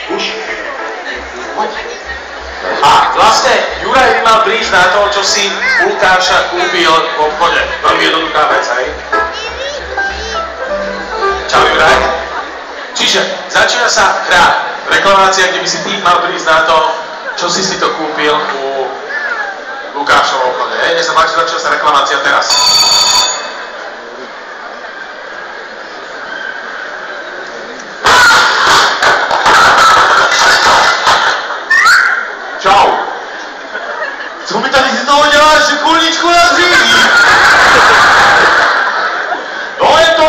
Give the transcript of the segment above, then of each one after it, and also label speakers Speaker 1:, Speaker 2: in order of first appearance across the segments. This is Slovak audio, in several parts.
Speaker 1: Už? A vlastne Juraj by mal prísť na to, čo si Lukáša kúpil v obchode. Veľmi jednoduchá vec, hej? Čau, Juraj. Čiže začína sa hra. Reklamácia, kde by si ty mal prísť na to, čo si to kúpil u Lukáša v obchode. Nech sa páči, začína sa reklamácia teraz. Čau.
Speaker 2: Co mi tady z toho děláš, že kulničku na dříví?
Speaker 1: No je to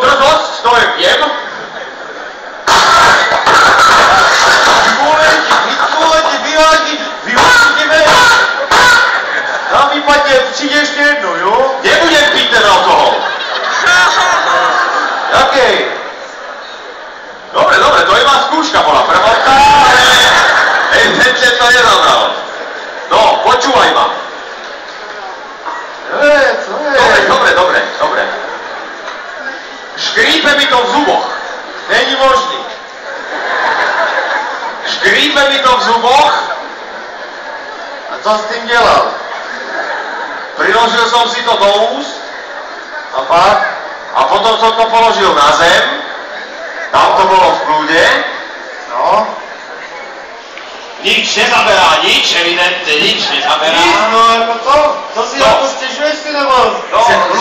Speaker 1: drzost, to je viem.
Speaker 2: Vykulete, vyvážite me. Na výpadě přijde ještě jednou, jo?
Speaker 1: Nebudem piť ten alkohol.
Speaker 2: Jakej?
Speaker 1: Dobre, to je má skúška bola prvotná, ale evidentne to nezabral. No, počúvaj ma.
Speaker 2: Co je?
Speaker 1: Dobre. Škrípe mi to v zuboch.
Speaker 2: Není možný.
Speaker 1: Škrípe mi to v zuboch.
Speaker 2: A co s tím dělal?
Speaker 1: Priložil som si to do úst.
Speaker 2: A pak?
Speaker 1: A potom som to položil na zem. Tam to bolo v kľude.
Speaker 2: No?
Speaker 1: Nič nezaberá, evidentne nič nezaberá.
Speaker 2: No jako to? To si jako stěžuješ si nebo?
Speaker 1: No,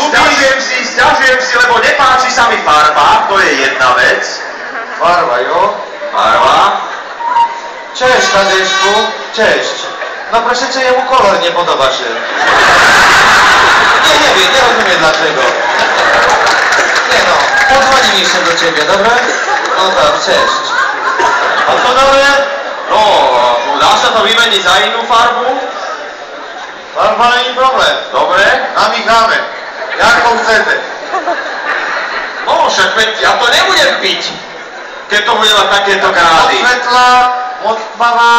Speaker 1: sťažujem si, lebo nepáči sa mi farba, to je jedna vec.
Speaker 2: Farba, jo?
Speaker 1: Farba.
Speaker 2: Cześć, Tadeuszku. Cześć. No proszę cię, jemu kolor nie podoba się. Nie wiem, nie rozumiem dlaczego. Nie no, podzwoni jeszcze do ciebie, dobra? No tak, cześć. A co dobre?
Speaker 1: No, dá sa to vymeniť za inú farbu?
Speaker 2: Farba není problém.
Speaker 1: Dobre.
Speaker 2: Namícháme. Jakou chcete?
Speaker 1: No, však veď ja to nebudem piť, keď to bude mať takéto
Speaker 2: Moc
Speaker 1: krády.
Speaker 2: svetlá, moc tmavá.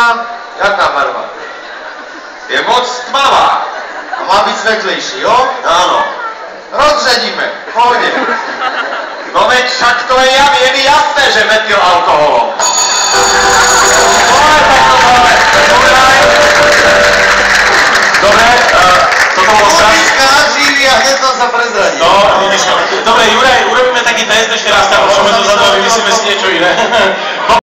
Speaker 2: Jaká barva?
Speaker 1: Je moc tmavá.
Speaker 2: A má být svetlejší, jo?
Speaker 1: Áno.
Speaker 2: Rozředíme. V pohodě.
Speaker 1: No veď však to je jasné, že metyl alkoholom. Dobre, toto bolo
Speaker 2: Kulnička na dříví a hned som sa prezradil.
Speaker 1: No, vidíš to. Dobre, Juraj, urobíme taký test ešte raz tam, môžeme to za to a vymyslíme si niečo iné.